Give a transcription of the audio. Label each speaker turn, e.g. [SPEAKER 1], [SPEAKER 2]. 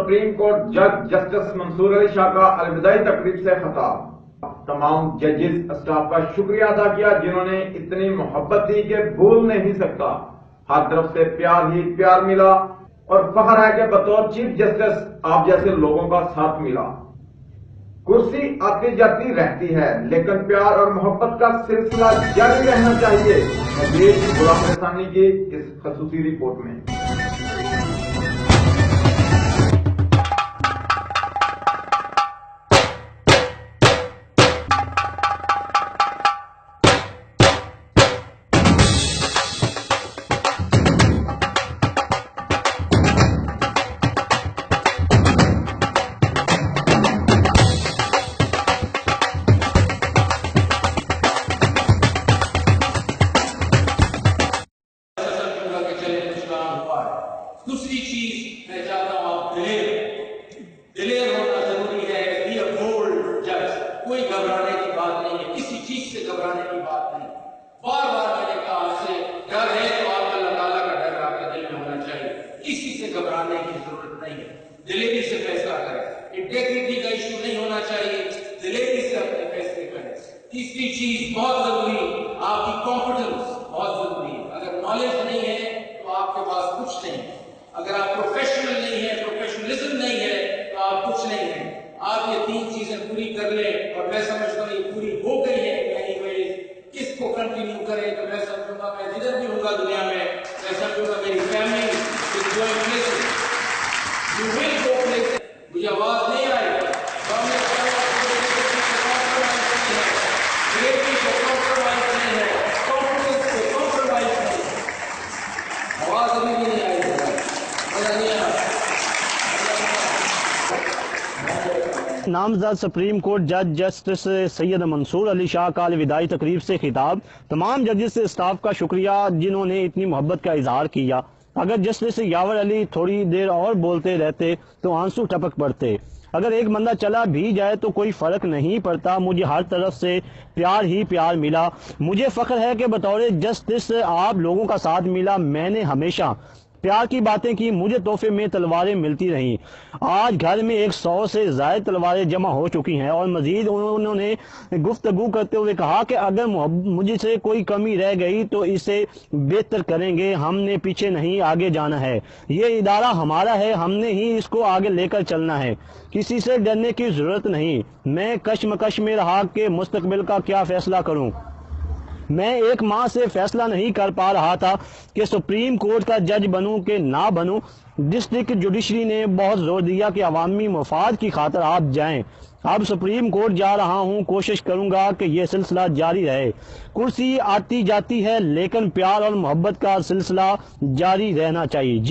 [SPEAKER 1] Supreme court جج justice منصور علی شاہ کا الوداعی تقریب سے خطاب۔ تمام ججز اسٹاف کا شکریہ ادا کیا جنہوں نے اتنی محبت دی کہ بھول نہیں سکتا۔ ہر طرف سے پیار ہی پیار ملا اور فخر ہے کہ بطور چیف جسٹس آپ جیسے لوگوں کا ساتھ ملا۔ کرسی آتی جاتی رہتی ہے لیکن پیار اور محبت کا سلسلہ جاری رہنا چاہیے۔ مزید غلام رسانی کی اس خصوصی رپورٹ میں۔
[SPEAKER 2] دوسری چیز میں چاہتا ہوں آپ دلیر ہونا ضروری ہے۔ بی اے بولڈ جج، کوئی گھبرانے کی بات نہیں ہے، کسی چیز سے گھبرانے کی بات نہیں۔ بار بار میں نے کہا آپ سے ڈر ہے تو آپ اللہ تعالیٰ کا ڈر آپ کے دل میں ہونا چاہیے، کسی سے گھبرانے کی ضرورت نہیں ہے۔ دلیری سے فیصلہ کریں، انٹیگریٹی کا ایشو نہیں ہونا چاہیے، دلیری سے اپنے فیصلے کریں۔ تیسری چیز بہت ضروری، آپ کی کانفیڈنس بہت ضروری ہے۔ اگر نالج نہیں ہے تو آپ کے پاس کچھ نہیں ہے، اگر آپ پروفیشنل نہیں ہیں، پروفیشنلزم نہیں ہے تو آپ کچھ نہیں ہیں۔ آپ یہ تین چیزیں پوری کر لیں اور میں سمجھتا ہوں یہ پوری ہو گئی ہے۔ اینی ویز کس کو کنٹینیو کریں تو میں سمجھوں گا میں جدھر بھی ہوں گا دنیا میں سمجھوں گا میری family is going places, you will go places. مجھے آواز نہیں آئے گا
[SPEAKER 3] نامزد سپریم کورٹ جج جسٹس سید منصور علی شاہ کا الوداعی تقریب سے خطاب۔ تمام ججز اسٹاف کا شکریہ جنہوں نے اتنی محبت کا اظہار کیا۔ اگر جسٹس یاور علی تھوڑی دیر اور بولتے رہتے تو آنسو ٹپک پڑتے۔ اگر ایک بندہ چلا بھی جائے تو کوئی فرق نہیں پڑتا، مجھے ہر طرف سے پیار ہی پیار ملا۔ مجھے فخر ہے کہ بطور جسٹس آپ لوگوں کا ساتھ ملا۔ میں نے ہمیشہ پیار کی باتیں کی، مجھے تحفے میں تلواریں ملتی رہیں۔ آج گھر میں 100 سے زائد تلواریں جمع ہو چکی ہیں۔ اور مزید انہوں نے گفتگو کرتے ہوئے کہا کہ اگر مجھ سے کوئی کمی رہ گئی تو اسے بہتر کریں گے، ہم نے پیچھے نہیں آگے جانا ہے، یہ ادارہ ہمارا ہے، ہم نے ہی اس کو آگے لے کر چلنا ہے، کسی سے ڈرنے کی ضرورت نہیں۔ میں کشمکش میں رہا کہ مستقبل کا کیا فیصلہ کروں۔ میں ایک ماہ سے فیصلہ نہیں کر پا رہا تھا کہ سپریم کورٹ کا جج بنوں کہ نہ بنوں۔ ڈسٹرکٹ جوڈیشری نے بہت زور دیا کہ عوامی مفاد کی خاطر آپ جائیں۔ اب سپریم کورٹ جا رہا ہوں، کوشش کروں گا کہ یہ سلسلہ جاری رہے۔ کرسی آتی جاتی ہے لیکن پیار اور محبت کا سلسلہ جاری رہنا چاہیے۔